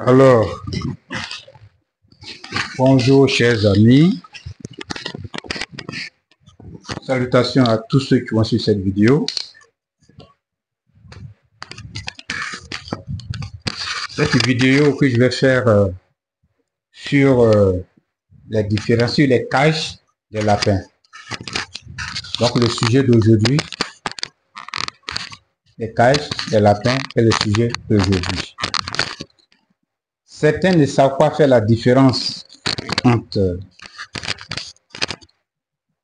Alors, bonjour chers amis, salutations à tous ceux qui vont suivre cette vidéo. Cette vidéo que je vais faire sur la différence, sur les cages des lapins. Donc le sujet d'aujourd'hui, les cages des lapins est le sujet d'aujourd'hui. Certains ne savent pas faire la différence entre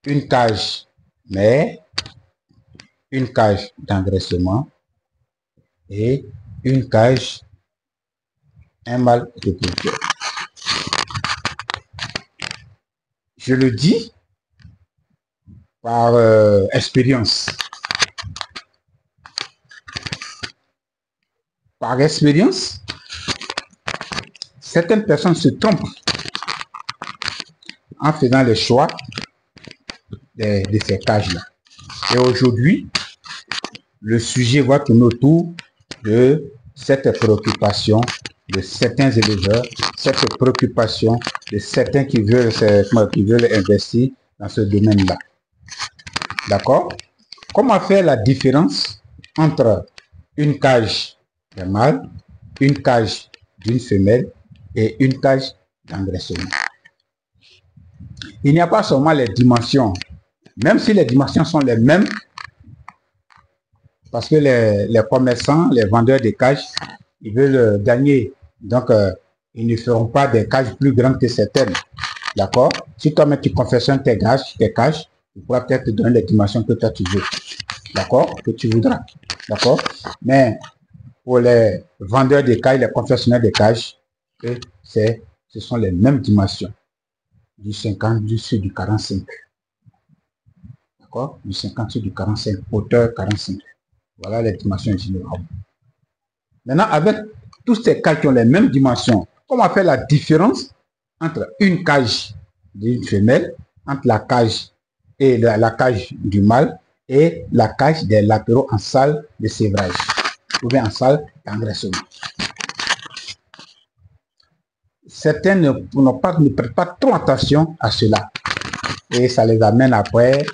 une cage mère, une cage d'engraissement et une cage un mâle reproducteur. Je le dis par expérience. Par expérience, certaines personnes se trompent en faisant le choix de ces cages-là. Et aujourd'hui, le sujet va tourner autour de cette préoccupation de certains éleveurs, cette préoccupation de certains qui veulent investir dans ce domaine-là. D'accord? Comment faire la différence entre une cage d'un mâle, une cage d'une femelle et une cage d'engraissement? Il n'y a pas seulement les dimensions, même si les dimensions sont les mêmes, parce que les commerçants, les vendeurs de cages, ils veulent gagner. Donc, ils ne feront pas des cages plus grandes que certaines. D'accord? Si toi-même tu confectionnes tes cages, tu pourras peut-être te donner les dimensions que toi tu veux. D'accord? Que tu voudras. D'accord? Mais pour les vendeurs de cages, les confectionneurs de cages, ce sont les mêmes dimensions. Du 50, du 45. D'accord? Du 50 sur du 45. Hauteur 45. Voilà les dimensions générales. Maintenant, avec tous ces cages qui ont les mêmes dimensions, comment faire la différence entre une cage d'une femelle, entre la cage et la cage du mâle et la cage des latéraux en salle de sévrage ou bien en salle d'engraissement? Certains ne prêtent pas trop attention à cela et ça les amène après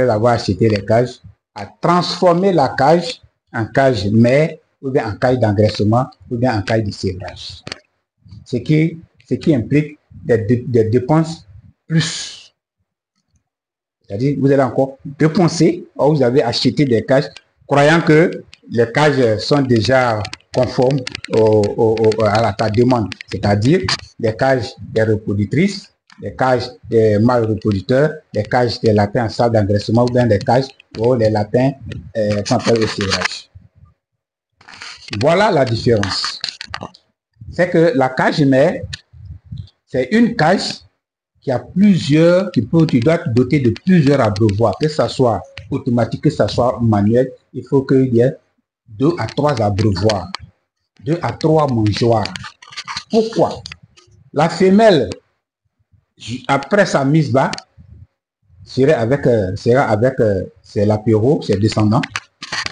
avoir acheté les cages, à transformer la cage en cage mère ou bien en cage d'engraissement ou bien en cage de sévrage. Ce qui implique des dépenses plus. C'est-à-dire vous allez encore dépenser, ou vous avez acheté des cages croyant que les cages sont déjà conformes à ta demande. C'est-à-dire des cages des reproductrices, des cages des mâles reproducteurs, des cages des lapins en salle d'engraissement ou bien des cages pour les lapins qu'on appelle au sévrage. Voilà la différence. C'est que la cage mère, c'est une cage qui a plusieurs, tu dois te doter de plusieurs abreuvoirs, que ce soit automatique, que ce soit manuel. Il faut qu'il y ait 2 à 3 abreuvoirs, 2 à 3 mangeoires. Pourquoi? La femelle, après sa mise bas, sera avec ses latéraux, ses descendants.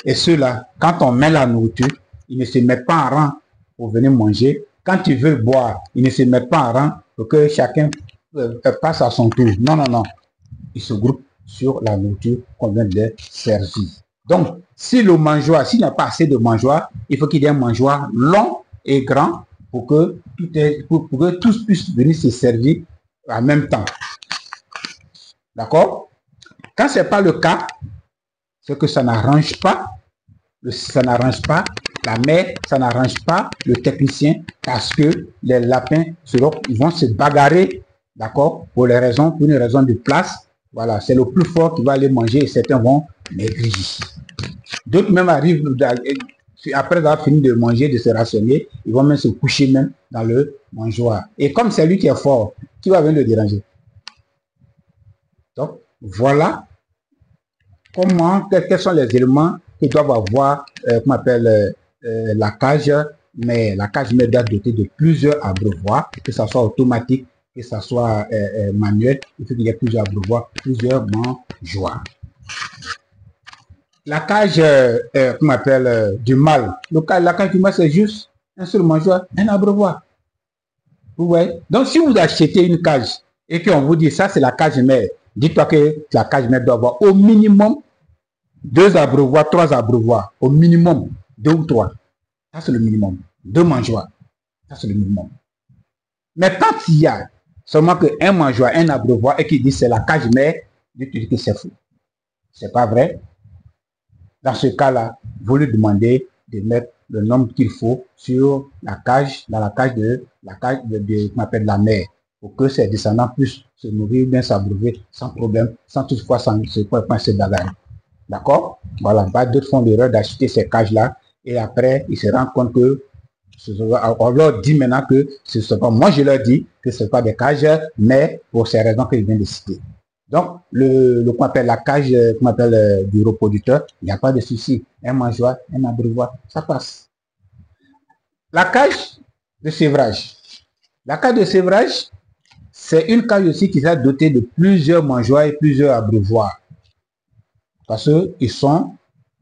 Et ceux-là, quand on met la nourriture, ils ne se mettent pas en rang pour venir manger. Quand ils veulent boire, ils ne se mettent pas en rang pour que chacun passe à son tour. Non, non, non. Ils se groupent sur la nourriture qu'on vient de servir. Donc, si le mangeoire, s'il n'y a pas assez de mangeoire, il faut qu'il y ait un mangeoire long et grand pour que tous puissent venir se servir en même temps. D'accord? Quand ce n'est pas le cas, c'est que ça n'arrange pas. Ça n'arrange pas la mère, ça n'arrange pas le technicien, parce que les lapins ils vont se bagarrer, d'accord, pour une raison de place. Voilà, c'est le plus fort qui va aller manger et certains vont maigrir. D'autres même arrivent, après avoir fini de manger, de se rationner, ils vont même se coucher même dans le mangeoire. Et comme c'est lui qui est fort, qui va venir le déranger? Donc, voilà quels sont les éléments qui doivent avoir, qu'on appelle la cage, mais la cage doit être dotée de plusieurs abreuvoirs, que ce soit automatique, que ce soit manuel. Il faut qu'il y ait plusieurs abreuvoirs, plusieurs mangeoires. La cage, qu'on appelle du mâle. La cage du mâle, c'est juste un seul mangeoire, un abreuvoir. Vous voyez? Donc, si vous achetez une cage et qu'on vous dit ça, c'est la cage mère, dites-toi que la cage mère doit avoir au minimum 2 abreuvoirs, 3 abreuvoirs. Au minimum 2 ou 3. Ça, c'est le minimum. 2 mangeoires. Ça, c'est le minimum. Mais quand il y a seulement qu'un mangeoire, un abreuvoir et qu'il dit c'est la cage mère, je te dis que c'est faux. C'est pas vrai. Dans ce cas-là, vous lui demandez de mettre le nombre qu'il faut sur la cage, dans la cage de qu'on appelle la mère, pour que ses descendants puissent se nourrir, bien s'abreuver sans problème, sans toutefois se bagarrer. D'accord? Voilà, d'autres font l'erreur d'acheter ces cages-là et après, ils se rendent compte que on leur dit maintenant que ce n'est pas, moi je leur dis que ce n'est pas des cages, mais pour ces raisons que je viens de citer. Donc, qu'on appelle la cage, qu'on appelle du reproducteur, il n'y a pas de souci. Un mangeoire, un abreuvoir, ça passe. La cage de sévrage. La cage de sévrage, c'est une cage aussi qui est dotée de plusieurs mangeoires et plusieurs abreuvoirs. Parce qu'ils sont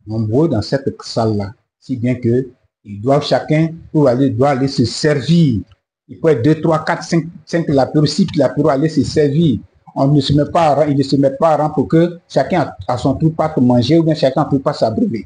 nombreux dans cette salle-là. Si bien que ils doivent chacun doit aller se servir. Il peut être 2, 3, 4, 5 lapéros, 6 lapéros aller se servir. On ne se met pas à rang, ils ne se mettent pas à rang pour que chacun à son tour pas manger ou bien chacun ne peut pas s'abreuver.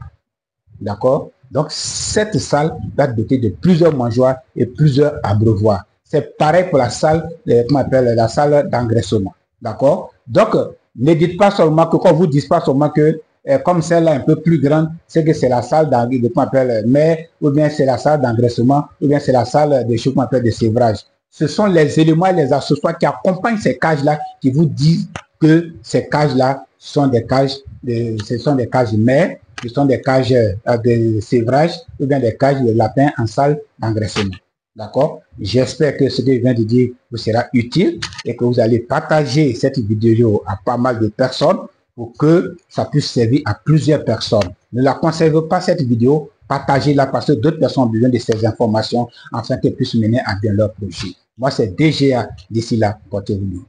D'accord? Donc, cette salle va être dotée de plusieurs mangeoires et plusieurs abreuvoirs. C'est pareil pour la salle, qu'on appelle la salle d'engraissement. D'accord? Donc, ne dites pas seulement que, quand vous dites pas seulement que, comme celle-là un peu plus grande, c'est que c'est la salle qu'on appelle mais, ou bien c'est la salle d'engraissement, ou bien c'est la salle de choses qu'on appelle de sévrage. Ce sont les éléments et les accessoires qui accompagnent ces cages-là qui vous disent que ces cages-là sont des cages, ce sont des cages mères, ce sont des cages de sévrage ou bien des cages de lapin en salle d'engraissement. D'accord? J'espère que ce que je viens de dire vous sera utile et que vous allez partager cette vidéo à pas mal de personnes pour que ça puisse servir à plusieurs personnes. Ne la conservez pas cette vidéo, partagez-la parce que d'autres personnes ont besoin de ces informations afin qu'elles puissent mener à bien leur projet. Moi, c'est DGA. D'ici là, portez-vous bien.